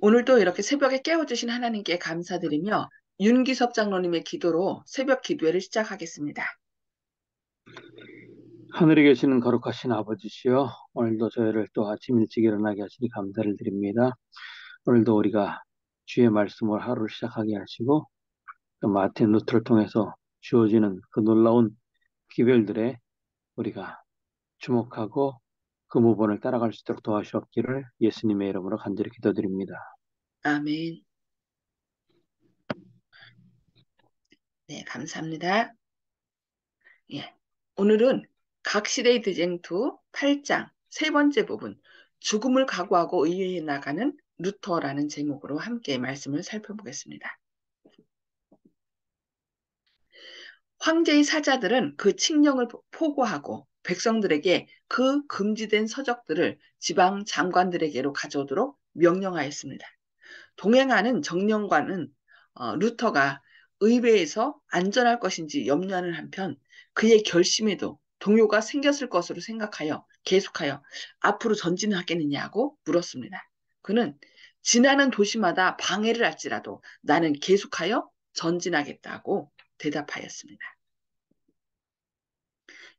오늘도 이렇게 새벽에 깨워주신 하나님께 감사드리며 윤기섭 장로님의 기도로 새벽 기도회를 시작하겠습니다. 하늘에 계시는 거룩하신 아버지시여, 오늘도 저희를 또 아침 일찍 일어나게 하시니 감사를 드립니다. 오늘도 우리가 주의 말씀을 하루를 시작하게 하시고 또 마틴 루터를 통해서 주어지는 그 놀라운 기별들에 우리가 주목하고 그 무본을 따라갈 수 있도록 도와주옵기를 예수님의 이름으로 간절히 기도드립니다. 아멘. 네, 감사합니다. 예. 오늘은 각시대의 드쟁투 8장 세 번째 부분 죽음을 각오하고 의회에 나가는 루터라는 제목으로 함께 말씀을 살펴보겠습니다. 황제의 사자들은 그 칙령을 포고하고 백성들에게 그 금지된 서적들을 지방 장관들에게로 가져오도록 명령하였습니다. 동행하는 정령관은 루터가 의회에서 안전할 것인지 염려하는 한편 그의 결심에도 동요가 생겼을 것으로 생각하여 계속하여 앞으로 전진하겠느냐고 물었습니다. 그는 지나는 도시마다 방해를 할지라도 나는 계속하여 전진하겠다고 대답하였습니다.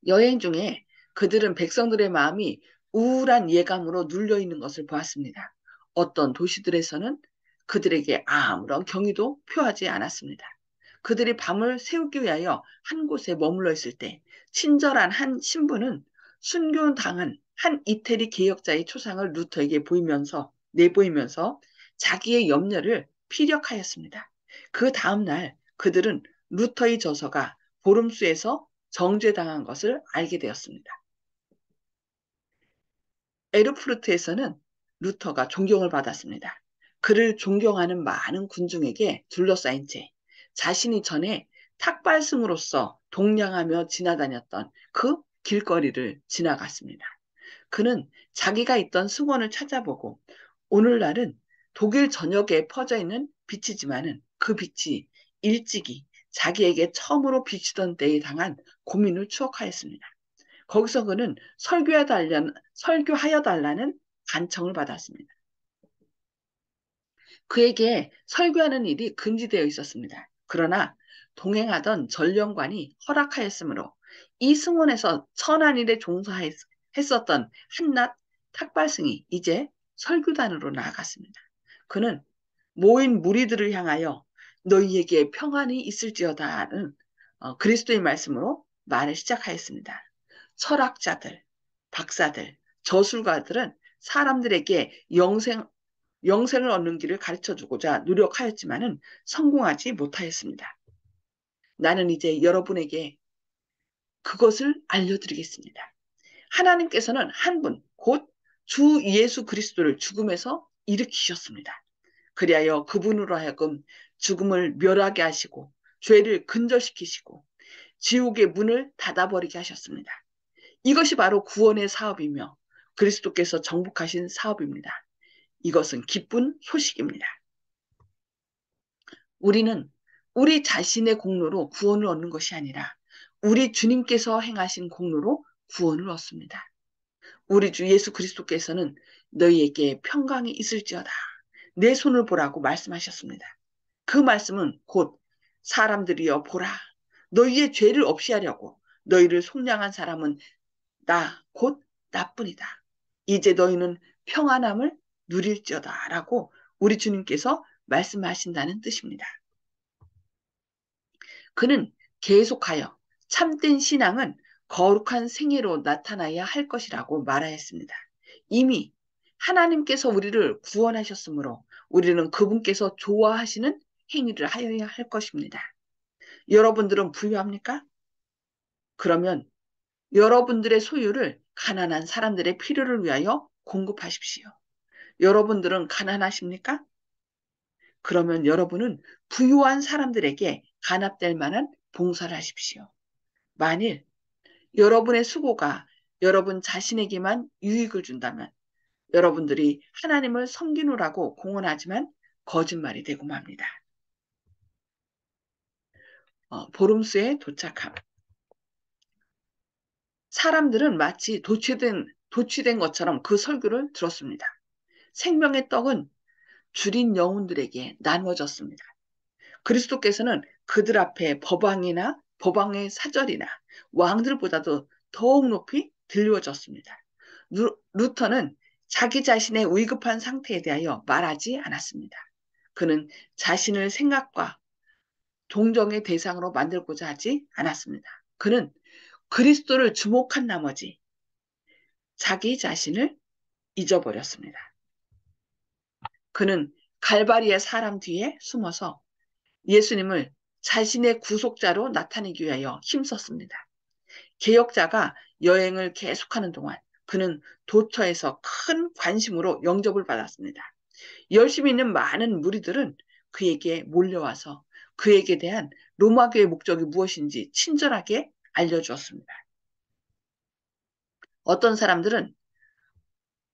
여행 중에 그들은 백성들의 마음이 우울한 예감으로 눌려 있는 것을 보았습니다. 어떤 도시들에서는 그들에게 아무런 경의도 표하지 않았습니다. 그들이 밤을 새우기 위하여 한 곳에 머물러 있을 때 친절한 한 신부는 순교당한 한 이태리 개혁자의 초상을 루터에게 내보이면서 자기의 염려를 피력하였습니다. 그 다음날 그들은 루터의 저서가 보름수에서 정죄당한 것을 알게 되었습니다. 에르푸르트에서는 루터가 존경을 받았습니다. 그를 존경하는 많은 군중에게 둘러싸인 채 자신이 전에 탁발승으로서 동냥하며 지나다녔던 그 길거리를 지나갔습니다. 그는 자기가 있던 승원을 찾아보고 오늘날은 독일 전역에 퍼져 있는 빛이지만은 그 빛이 일찍이 자기에게 처음으로 비치던 때에 당한 고민을 추억하였습니다. 거기서 그는 설교하여 달라는 간청을 받았습니다. 그에게 설교하는 일이 금지되어 있었습니다. 그러나 동행하던 전령관이 허락하였으므로 이 승원에서 천한 일에 종사했었던 한낱 탁발승이 이제 설교단으로 나아갔습니다. 그는 모인 무리들을 향하여 너희에게 평안이 있을지어다는 그리스도의 말씀으로 말을 시작하였습니다. 철학자들, 박사들, 저술가들은 사람들에게 영생을 얻는 길을 가르쳐 주고자 노력하였지만은 성공하지 못하였습니다. 나는 이제 여러분에게 그것을 알려드리겠습니다. 하나님께서는 한 분, 곧 주 예수 그리스도를 죽음에서 일으키셨습니다. 그리하여 그분으로 하여금 죽음을 멸하게 하시고 죄를 근절시키시고 지옥의 문을 닫아버리게 하셨습니다. 이것이 바로 구원의 사업이며 그리스도께서 정복하신 사업입니다. 이것은 기쁜 소식입니다. 우리는 우리 자신의 공로로 구원을 얻는 것이 아니라 우리 주님께서 행하신 공로로 구원을 얻습니다. 우리 주 예수 그리스도께서는 너희에게 평강이 있을지어다. 내 손을 보라고 말씀하셨습니다. 그 말씀은 곧 사람들이여 보라. 너희의 죄를 없이 하려고 너희를 속량한 사람은 나, 곧 나뿐이다. 이제 너희는 평안함을 누릴지어다. 라고 우리 주님께서 말씀하신다는 뜻입니다. 그는 계속하여 참된 신앙은 거룩한 생애로 나타나야 할 것이라고 말하였습니다. 이미 하나님께서 우리를 구원하셨으므로 우리는 그분께서 좋아하시는 행위를 하여야 할 것입니다. 여러분들은 부유합니까? 그러면 여러분들의 소유를 가난한 사람들의 필요를 위하여 공급하십시오. 여러분들은 가난하십니까? 그러면 여러분은 부유한 사람들에게 간합될 만한 봉사를 하십시오. 만일 여러분의 수고가 여러분 자신에게만 유익을 준다면 여러분들이 하나님을 섬기노라고 공언하지만 거짓말이 되고 맙니다. 보름수에 도착함. 사람들은 마치 도취된 것처럼 그 설교를 들었습니다. 생명의 떡은 줄인 영혼들에게 나누어졌습니다. 그리스도께서는 그들 앞에 법왕의 사절이나 왕들보다도 더욱 높이 들려졌습니다. 루터는 자기 자신의 위급한 상태에 대하여 말하지 않았습니다. 그는 자신을 생각과 동정의 대상으로 만들고자 하지 않았습니다. 그는 그리스도를 주목한 나머지 자기 자신을 잊어버렸습니다. 그는 갈바리의 사람 뒤에 숨어서 예수님을 자신의 구속자로 나타내기 위하여 힘썼습니다. 개혁자가 여행을 계속하는 동안 그는 도처에서 큰 관심으로 영접을 받았습니다. 열심히 있는 많은 무리들은 그에게 몰려와서 그에게 대한 로마교의 목적이 무엇인지 친절하게 알려주었습니다. 어떤 사람들은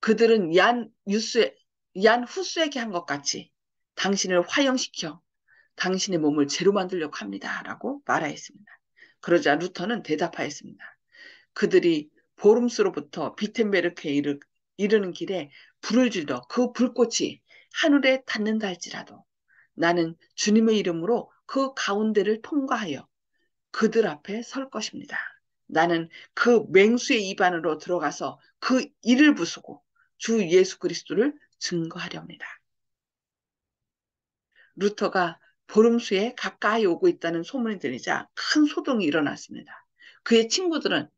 그들은 얀 후스에게 한 것 같이 당신을 화형시켜 당신의 몸을 죄로 만들려고 합니다. 라고 말하였습니다. 그러자 루터는 대답하였습니다. 그들이 보름스로부터 비텐베르크에 이르는 길에 불을 질러 그 불꽃이 하늘에 닿는다 할지라도 나는 주님의 이름으로 그 가운데를 통과하여 그들 앞에 설 것입니다. 나는 그 맹수의 입 안으로 들어가서 그 이를 부수고 주 예수 그리스도를 증거하려 합니다. 루터가 보름수에 가까이 오고 있다는 소문이 들리자 큰 소동이 일어났습니다. 그의 친구들은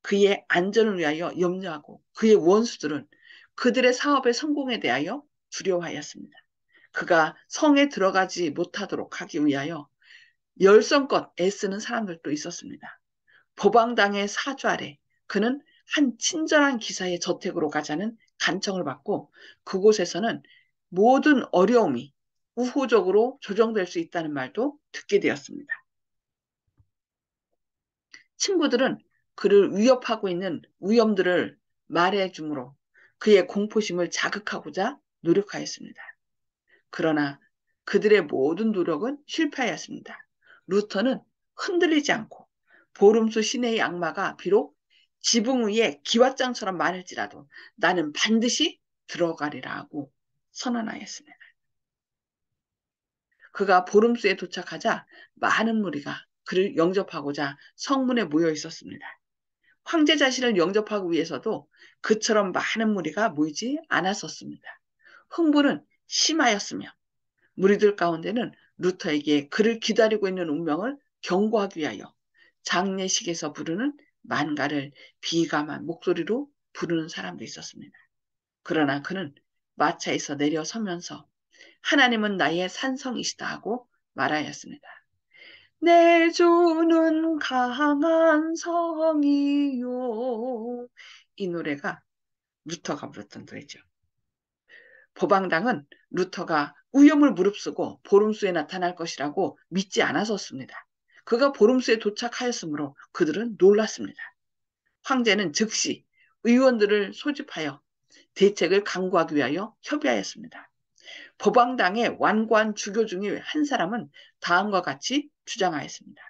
그의 안전을 위하여 염려하고 그의 원수들은 그들의 사업의 성공에 대하여 두려워하였습니다. 그가 성에 들어가지 못하도록 하기 위하여 열성껏 애쓰는 사람들도 있었습니다. 보방당의 사주 아래 그는 한 친절한 기사의 저택으로 가자는 간청을 받고 그곳에서는 모든 어려움이 우호적으로 조정될 수 있다는 말도 듣게 되었습니다. 친구들은 그를 위협하고 있는 위험들을 말해주므로 그의 공포심을 자극하고자 노력하였습니다. 그러나 그들의 모든 노력은 실패하였습니다. 루터는 흔들리지 않고 보름수 시내의 악마가 비록 지붕 위에 기왓장처럼 많을지라도 나는 반드시 들어가리라 하고 선언하였습니다. 그가 보름수에 도착하자 많은 무리가 그를 영접하고자 성문에 모여 있었습니다. 황제 자신을 영접하기 위해서도 그처럼 많은 무리가 모이지 않았었습니다. 흥분은 심하였으며 무리들 가운데는 루터에게 그를 기다리고 있는 운명을 경고하기 위하여 장례식에서 부르는 만가를 비감한 목소리로 부르는 사람도 있었습니다. 그러나 그는 마차에서 내려서면서 하나님은 나의 산성이시다 하고 말하였습니다. 내 주는 강한 성이요. 이 노래가 루터가 불렀던 노래죠. 보방당은 루터가 위험을 무릅쓰고 보름수에 나타날 것이라고 믿지 않았었습니다. 그가 보름수에 도착하였으므로 그들은 놀랐습니다. 황제는 즉시 의원들을 소집하여 대책을 강구하기 위하여 협의하였습니다. 법왕당의 완고한 주교 중에 한 사람은 다음과 같이 주장하였습니다.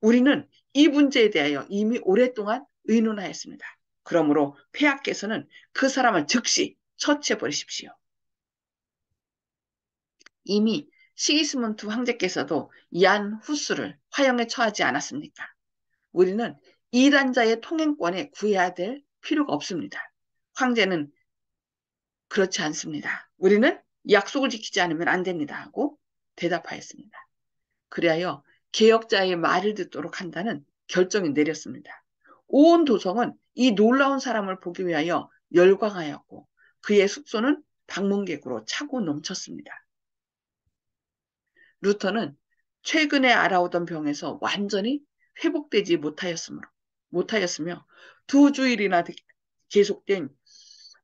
우리는 이 문제에 대하여 이미 오랫동안 의논하였습니다. 그러므로 폐하께서는 그 사람을 즉시 처치해 버리십시오. 이미 시기스문트 황제께서도 얀 후스를 화형에 처하지 않았습니까? 우리는 이단자의 통행권에 구해야 될 필요가 없습니다. 황제는 그렇지 않습니다. 우리는 약속을 지키지 않으면 안 됩니다 하고 대답하였습니다. 그리하여 개혁자의 말을 듣도록 한다는 결정이 내렸습니다. 온 도성은 이 놀라운 사람을 보기 위하여 열광하였고 그의 숙소는 방문객으로 차고 넘쳤습니다. 루터는 최근에 알아오던 병에서 완전히 회복되지 못하였으며 두 주일이나 계속된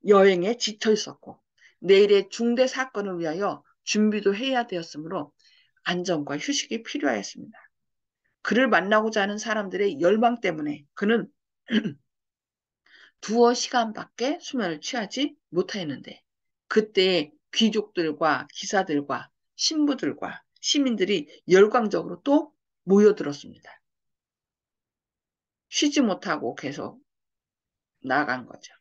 여행에 지쳐 있었고 내일의 중대 사건을 위하여 준비도 해야 되었으므로 안정과 휴식이 필요하였습니다. 그를 만나고자 하는 사람들의 열망 때문에 그는 두어 시간밖에 수면을 취하지 못하였는데 그때 귀족들과 기사들과 신부들과 시민들이 열광적으로 또 모여들었습니다. 쉬지 못하고 계속 나아간 거죠.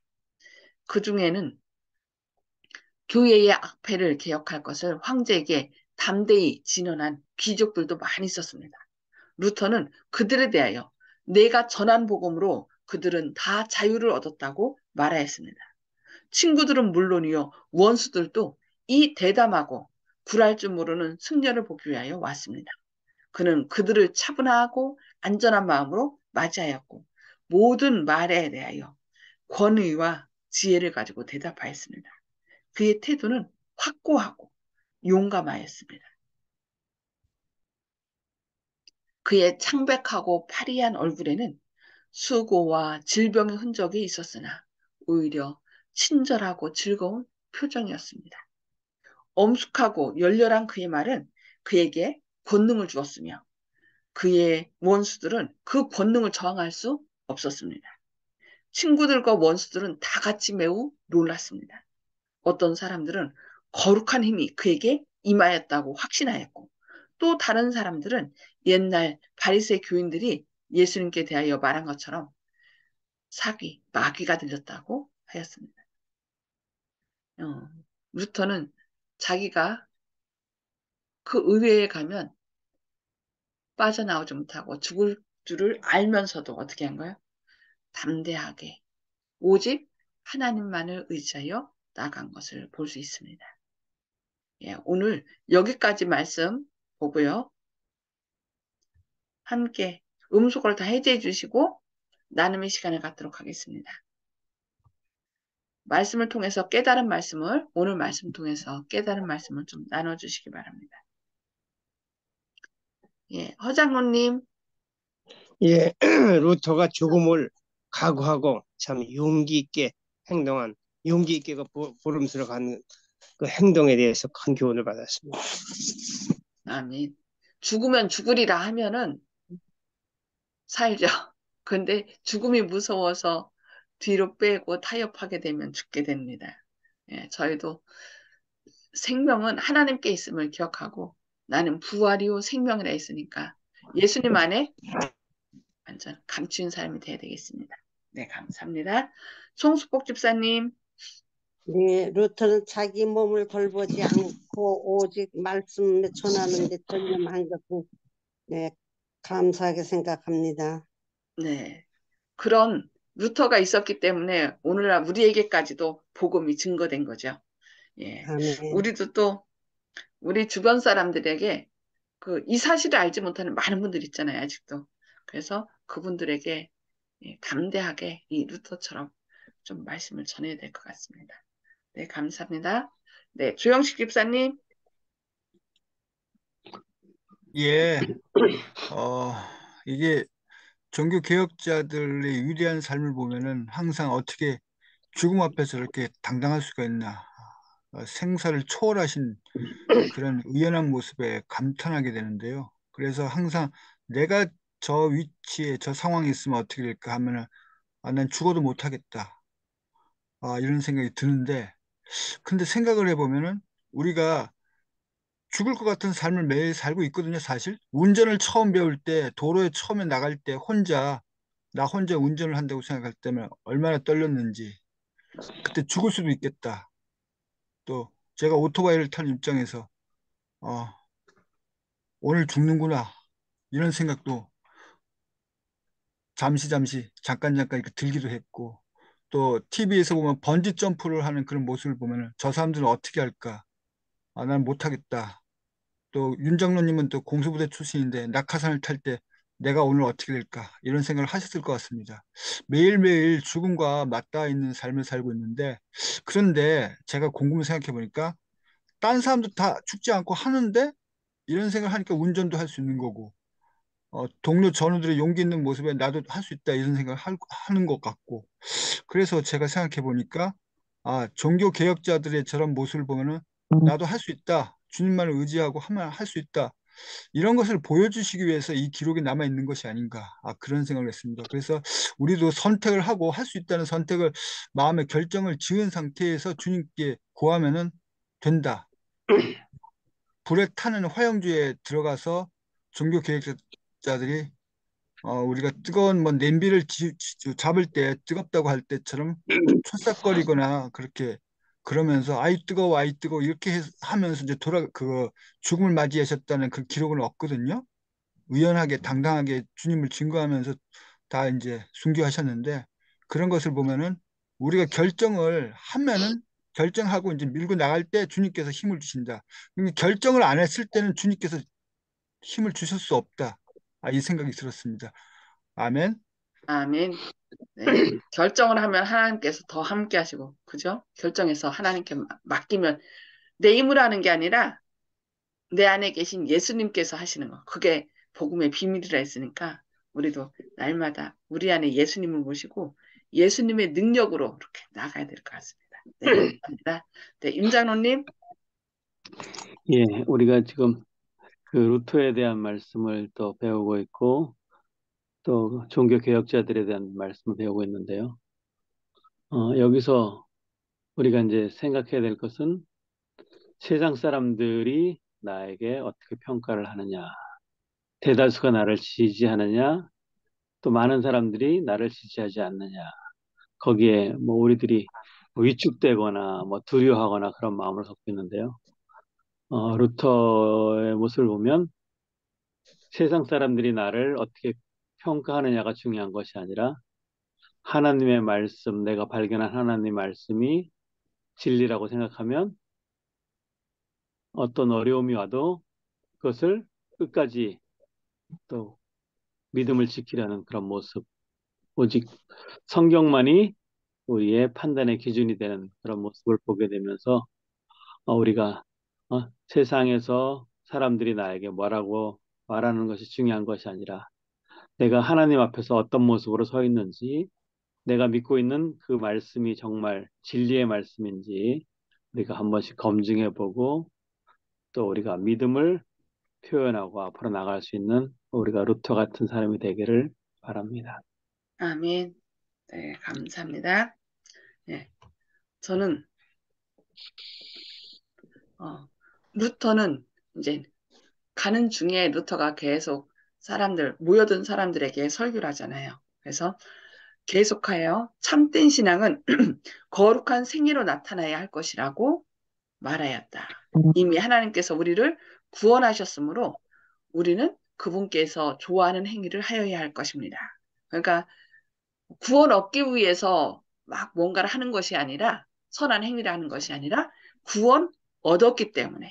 그 중에는 교회의 악패를 개혁할 것을 황제에게 담대히 진언한 귀족들도 많이 있었습니다. 루터는 그들에 대하여 내가 전한 복음으로 그들은 다 자유를 얻었다고 말하였습니다. 친구들은 물론이요, 원수들도 이 대담하고 굴할 줄 모르는 승려를 보기 위하여 왔습니다. 그는 그들을 차분하고 안전한 마음으로 맞이하였고 모든 말에 대하여 권위와 지혜를 가지고 대답하였습니다. 그의 태도는 확고하고 용감하였습니다. 그의 창백하고 파리한 얼굴에는 수고와 질병의 흔적이 있었으나 오히려 친절하고 즐거운 표정이었습니다. 엄숙하고 열렬한 그의 말은 그에게 권능을 주었으며 그의 원수들은 그 권능을 저항할 수 없었습니다. 친구들과 원수들은 다 같이 매우 놀랐습니다. 어떤 사람들은 거룩한 힘이 그에게 임하였다고 확신하였고 또 다른 사람들은 옛날 바리새 교인들이 예수님께 대하여 말한 것처럼 사귀, 마귀가 들렸다고 하였습니다. 어, 루터는 자기가 그 의회에 가면 빠져나오지 못하고 죽을 줄을 알면서도 어떻게 한 거예요? 담대하게 오직 하나님만을 의지하여 나간 것을 볼 수 있습니다. 예, 오늘 여기까지 말씀 보고요. 함께 음속을 다 해제해 주시고 나눔의 시간을 갖도록 하겠습니다. 말씀을 통해서 깨달은 말씀을 오늘 말씀 통해서 깨달은 말씀을 좀 나눠주시기 바랍니다. 예, 허장로님. 예, 루터가 죽음을 각오하고 참 용기 있게 행동한 용기 있게 보름스러운 그 행동에 대해서 큰 교훈을 받았습니다. 아멘. 죽으면 죽으리라 하면은 살죠. 근데 죽음이 무서워서 뒤로 빼고 타협하게 되면 죽게 됩니다. 예, 저희도 생명은 하나님께 있음을 기억하고 나는 부활이요 생명이라 했으니까 예수님 안에 완전 감추인 삶이 돼야 되겠습니다. 네, 감사합니다. 송수복 집사님. 네, 루터는 자기 몸을 돌보지 않고 오직 말씀을 전하는 데 전념한 것을 네, 감사하게 생각합니다. 네, 그런 루터가 있었기 때문에 오늘날 우리에게까지도 복음이 증거된 거죠. 예, 아멘. 우리도 또 우리 주변 사람들에게 이 사실을 알지 못하는 많은 분들 있잖아요, 아직도. 그래서 그분들에게 담대하게 이 루터처럼 좀 말씀을 전해야 될 것 같습니다. 네, 감사합니다. 네, 조영식 집사님. 예, 어, 이게 종교 개혁자들의 위대한 삶을 보면은 항상 어떻게 죽음 앞에서 이렇게 당당할 수가 있나. 생사를 초월하신 그런 의연한 모습에 감탄하게 되는데요. 그래서 항상 내가 저 위치에 저 상황에 있으면 어떻게 될까 하면은 난 죽어도 못하겠다. 이런 생각이 드는데 근데 생각을 해보면은 우리가 죽을 것 같은 삶을 매일 살고 있거든요, 사실. 운전을 처음 배울 때, 도로에 처음에 나갈 때 나 혼자 운전을 한다고 생각할 때면 얼마나 떨렸는지. 그때 죽을 수도 있겠다. 또 제가 오토바이를 탄 입장에서, 어, 오늘 죽는구나. 이런 생각도 잠깐 이렇게 들기도 했고, 또 TV에서 보면 번지 점프를 하는 그런 모습을 보면 저 사람들은 어떻게 할까? 난 못하겠다. 또 윤장로님은 또 공수부대 출신인데 낙하산을 탈 때 내가 오늘 어떻게 될까 이런 생각을 하셨을 것 같습니다. 매일매일 죽음과 맞닿아 있는 삶을 살고 있는데 그런데 제가 곰곰이 생각해 보니까 딴 사람도 다 죽지 않고 하는데 이런 생각을 하니까 운전도 할 수 있는 거고 동료 전우들의 용기 있는 모습에 나도 할 수 있다 이런 생각을 하는 것 같고 그래서 제가 생각해 보니까 종교 개혁자들의 저런 모습을 보면은 나도 할 수 있다. 주님만을 의지하고 하면 할 수 있다. 이런 것을 보여주시기 위해서 이 기록이 남아 있는 것이 아닌가. 그런 생각을 했습니다. 그래서 우리도 선택을 하고 할 수 있다는 선택을 마음의 결정을 지은 상태에서 주님께 구하면은 된다. 불에 타는 화영주에 들어가서 종교 개혁자들이 우리가 뜨거운 뭐 냄비를 잡을 때 뜨겁다고 할 때처럼 촐싹거리거나 그렇게 그러면서 아이 뜨거워 아이 뜨거워 이렇게 하면서 이제 죽음을 맞이하셨다는 그 기록은 없거든요. 의연하게 당당하게 주님을 증거하면서 다 이제 순교하셨는데 그런 것을 보면은 우리가 결정을 하면은 결정하고 이제 밀고 나갈 때 주님께서 힘을 주신다. 근데 결정을 안 했을 때는 주님께서 힘을 주실 수 없다. 이 생각이 들었습니다. 아멘. 아멘. 네. 결정을 하면 하나님께서 더 함께 하시고, 그죠? 결정해서 하나님께 맡기면 내 힘으로 하는 게 아니라 내 안에 계신 예수님께서 하시는 거. 그게 복음의 비밀이라 했으니까 우리도 날마다 우리 안에 예수님을 모시고 예수님의 능력으로 이렇게 나가야 될 것 같습니다. 네, 감사합니다. 네, 임장로님. 예, 우리가 지금 그 루터에 대한 말씀을 또 배우고 있고 또 종교 개혁자들에 대한 말씀을 배우고 있는데요. 여기서 우리가 이제 생각해야 될 것은 세상 사람들이 나에게 어떻게 평가를 하느냐, 대다수가 나를 지지하느냐, 또 많은 사람들이 나를 지지하지 않느냐, 거기에 뭐 우리들이 뭐 위축되거나 뭐 두려워하거나 그런 마음을 갖고 있는데요. 루터의 모습을 보면 세상 사람들이 나를 어떻게 평가하느냐가 중요한 것이 아니라 하나님의 말씀, 내가 발견한 하나님의 말씀이 진리라고 생각하면 어떤 어려움이 와도 그것을 끝까지 또 믿음을 지키려는 그런 모습. 오직 성경만이 우리의 판단의 기준이 되는 그런 모습을 보게 되면서 우리가 세상에서 사람들이 나에게 뭐라고 말하는 것이 중요한 것이 아니라 내가 하나님 앞에서 어떤 모습으로 서 있는지 내가 믿고 있는 그 말씀이 정말 진리의 말씀인지 우리가 한 번씩 검증해 보고 또 우리가 믿음을 표현하고 앞으로 나갈 수 있는 우리가 루터 같은 사람이 되기를 바랍니다. 아멘. 네, 감사합니다. 네, 저는 루터는 이제 가는 중에 루터가 계속 모여든 사람들에게 설교를 하잖아요. 그래서 계속하여 참된 신앙은 거룩한 생애로 나타나야 할 것이라고 말하였다. 이미 하나님께서 우리를 구원하셨으므로 우리는 그분께서 좋아하는 행위를 하여야 할 것입니다. 그러니까 구원 얻기 위해서 막 뭔가를 하는 것이 아니라 선한 행위를 하는 것이 아니라 구원 얻었기 때문에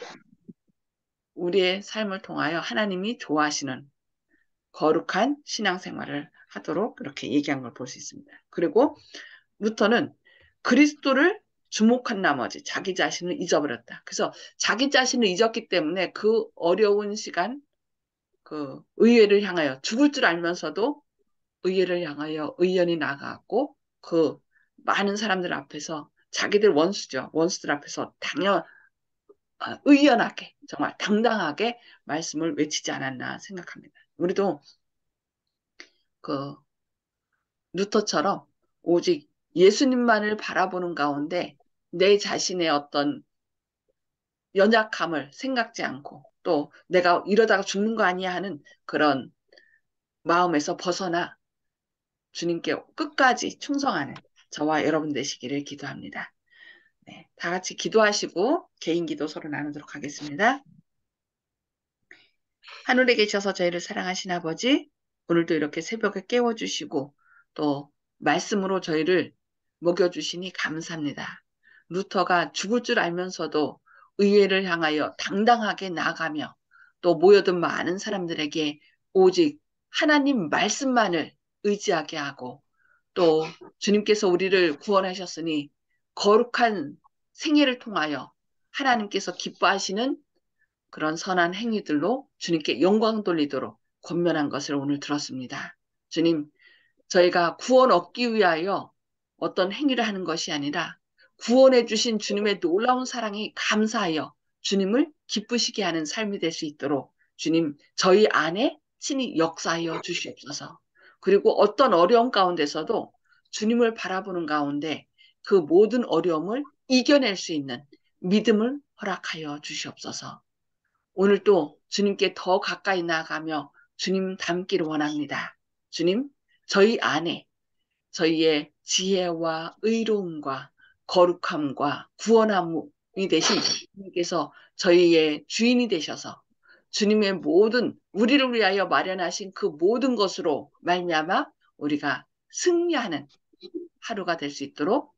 우리의 삶을 통하여 하나님이 좋아하시는 거룩한 신앙생활을 하도록 이렇게 얘기한 걸 볼 수 있습니다. 그리고 루터는 그리스도를 주목한 나머지 자기 자신을 잊어버렸다. 그래서 자기 자신을 잊었기 때문에 그 어려운 시간, 그 의회를 향하여 죽을 줄 알면서도 의회를 향하여 의연히 나가고 그 많은 사람들 앞에서 자기들 원수죠. 원수들 앞에서 의연하게 정말 당당하게 말씀을 외치지 않았나 생각합니다. 우리도 그 루터처럼 오직 예수님만을 바라보는 가운데 내 자신의 어떤 연약함을 생각지 않고 또 내가 이러다가 죽는 거 아니야 하는 그런 마음에서 벗어나 주님께 끝까지 충성하는 저와 여러분 되시기를 기도합니다. 네, 다 같이 기도하시고 개인 기도 서로 나누도록 하겠습니다. 하늘에 계셔서 저희를 사랑하신 아버지, 오늘도 이렇게 새벽에 깨워주시고 또 말씀으로 저희를 먹여주시니 감사합니다. 루터가 죽을 줄 알면서도 의회를 향하여 당당하게 나가며 또 모여든 많은 사람들에게 오직 하나님 말씀만을 의지하게 하고 또 주님께서 우리를 구원하셨으니 거룩한 생애를 통하여 하나님께서 기뻐하시는 그런 선한 행위들로 주님께 영광 돌리도록 권면한 것을 오늘 들었습니다. 주님, 저희가 구원 얻기 위하여 어떤 행위를 하는 것이 아니라 구원해 주신 주님의 놀라운 사랑이 감사하여 주님을 기쁘시게 하는 삶이 될 수 있도록 주님, 저희 안에 친히 역사하여 주시옵소서. 그리고 어떤 어려움 가운데서도 주님을 바라보는 가운데 그 모든 어려움을 이겨낼 수 있는 믿음을 허락하여 주시옵소서. 오늘도 주님께 더 가까이 나아가며 주님 닮기를 원합니다. 주님, 저희 안에 저희의 지혜와 의로움과 거룩함과 구원함이 되신 주님께서 저희의 주인이 되셔서 주님의 모든 우리를 위하여 마련하신 그 모든 것으로 말미암아 우리가 승리하는 하루가 될 수 있도록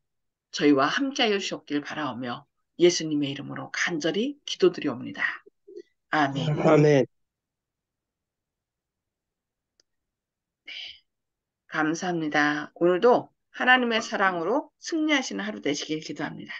저희와 함께하여 주셨길 바라오며 예수님의 이름으로 간절히 기도드리옵니다. 아멘. 아멘. 감사합니다. 오늘도 하나님의 사랑으로 승리하시는 하루 되시길 기도합니다.